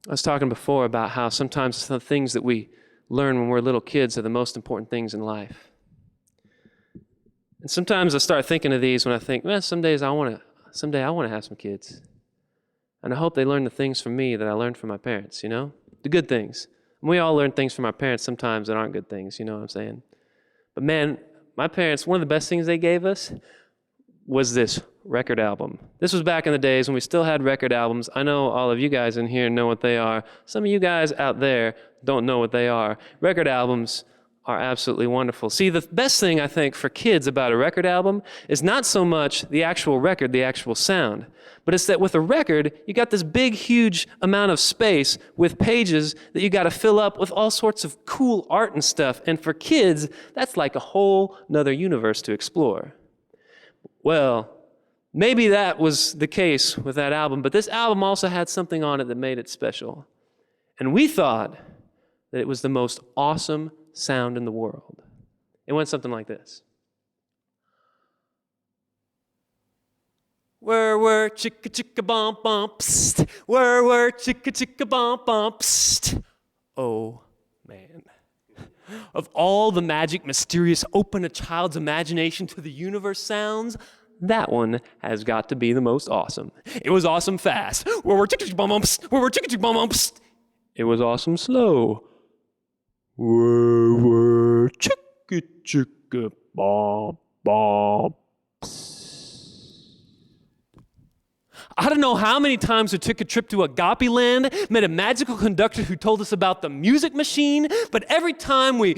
I was talking before about how sometimes the things that we learn when we're little kids are the most important things in life. And sometimes I start thinking of these when I think, man, someday I want to have some kids. And I hope they learn the things from me that I learned from my parents, the good things. And we all learn things from our parents sometimes that aren't good things, you know what I'm saying? But man, my parents, one of the best things they gave us was this record album. This was back in the days when we still had record albums. I know all of you guys in here know what they are. Some of you guys out there don't know what they are. Record albums are absolutely wonderful. See, the best thing I think for kids about a record album is not so much the actual record, the actual sound, but it's that with a record, you got this big, huge amount of space with pages that you got to fill up with all sorts of cool art and stuff. And for kids, that's like a whole nother universe to explore. Well, maybe that was the case with that album, but this album also had something on it that made it special. And we thought that it was the most awesome sound in the world. It went something like this. Were chicka chicka bum bum psst. Were chicka chicka bum bum psst. Oh man. Of all the magic, mysterious, open a child's imagination to the universe sounds, that one has got to be the most awesome. It was awesome fast. Were chicka chicka bum bum psst. Were chicka chicka bum bum psst. It was awesome slow. Were chicka chicka bum bum psst. I don't know how many times we took a trip to Agape Land, met a magical conductor who told us about the music machine, but every time we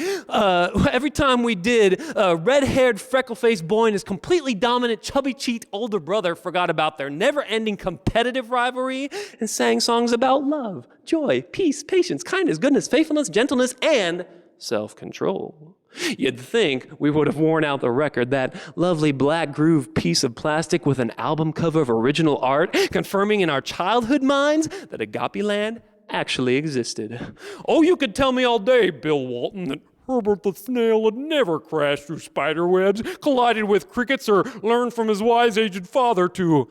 did, a red-haired, freckle-faced boy and his completely dominant, chubby-cheeked older brother forgot about their never-ending competitive rivalry and sang songs about love, joy, peace, patience, kindness, goodness, faithfulness, gentleness, and self-control. You'd think we would have worn out the record, that lovely black groove piece of plastic with an album cover of original art, confirming in our childhood minds that Agape Land actually existed. Oh, you could tell me all day, Bill Walton, that Herbert the snail had never crashed through spider webs, collided with crickets, or learned from his wise aged father to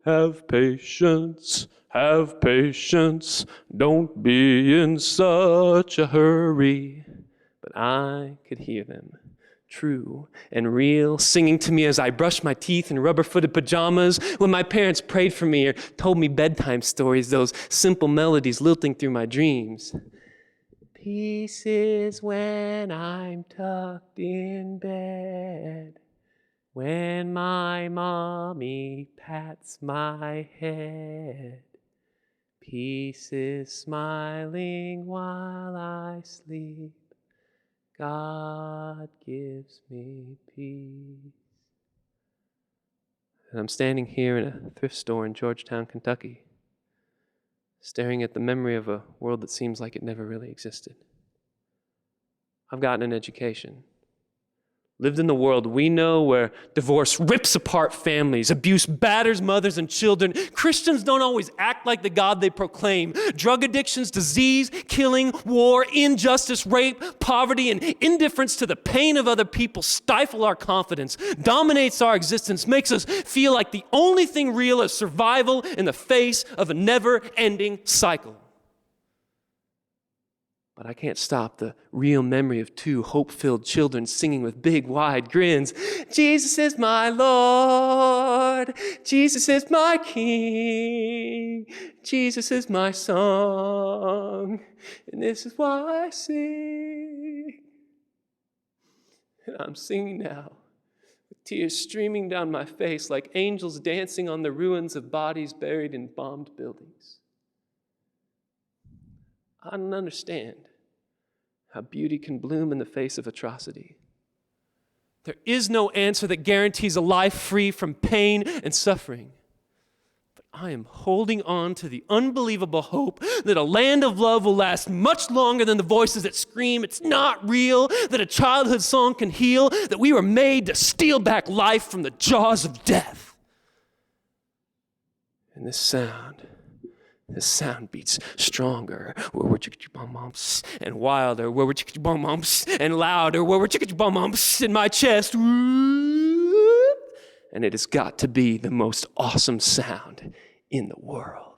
have patience, don't be in such a hurry. But I could hear them, true and real, singing to me as I brushed my teeth in rubber-footed pajamas, when my parents prayed for me or told me bedtime stories, those simple melodies lilting through my dreams. Peace is when I'm tucked in bed, when my mommy pats my head. Peace is smiling while I sleep. God gives me peace. And I'm standing here in a thrift store in Georgetown, Kentucky, staring at the memory of a world that seems like it never really existed. I've gotten an education, lived in the world we know where divorce rips apart families, abuse batters mothers and children. Christians don't always act like the God they proclaim. Drug addictions, disease, killing, war, injustice, rape, poverty, and indifference to the pain of other people stifle our confidence, dominates our existence, makes us feel like the only thing real is survival in the face of a never-ending cycle. But I can't stop the real memory of two hope-filled children singing with big, wide grins. Jesus is my Lord. Jesus is my King. Jesus is my song. And this is why I sing. And I'm singing now, with tears streaming down my face like angels dancing on the ruins of bodies buried in bombed buildings. I don't understand how beauty can bloom in the face of atrocity. There is no answer that guarantees a life free from pain and suffering. But I am holding on to the unbelievable hope that a land of love will last much longer than the voices that scream it's not real, that a childhood song can heal, that we were made to steal back life from the jaws of death. And this sound beats stronger, and wilder, and louder, in my chest. And it has got to be the most awesome sound in the world.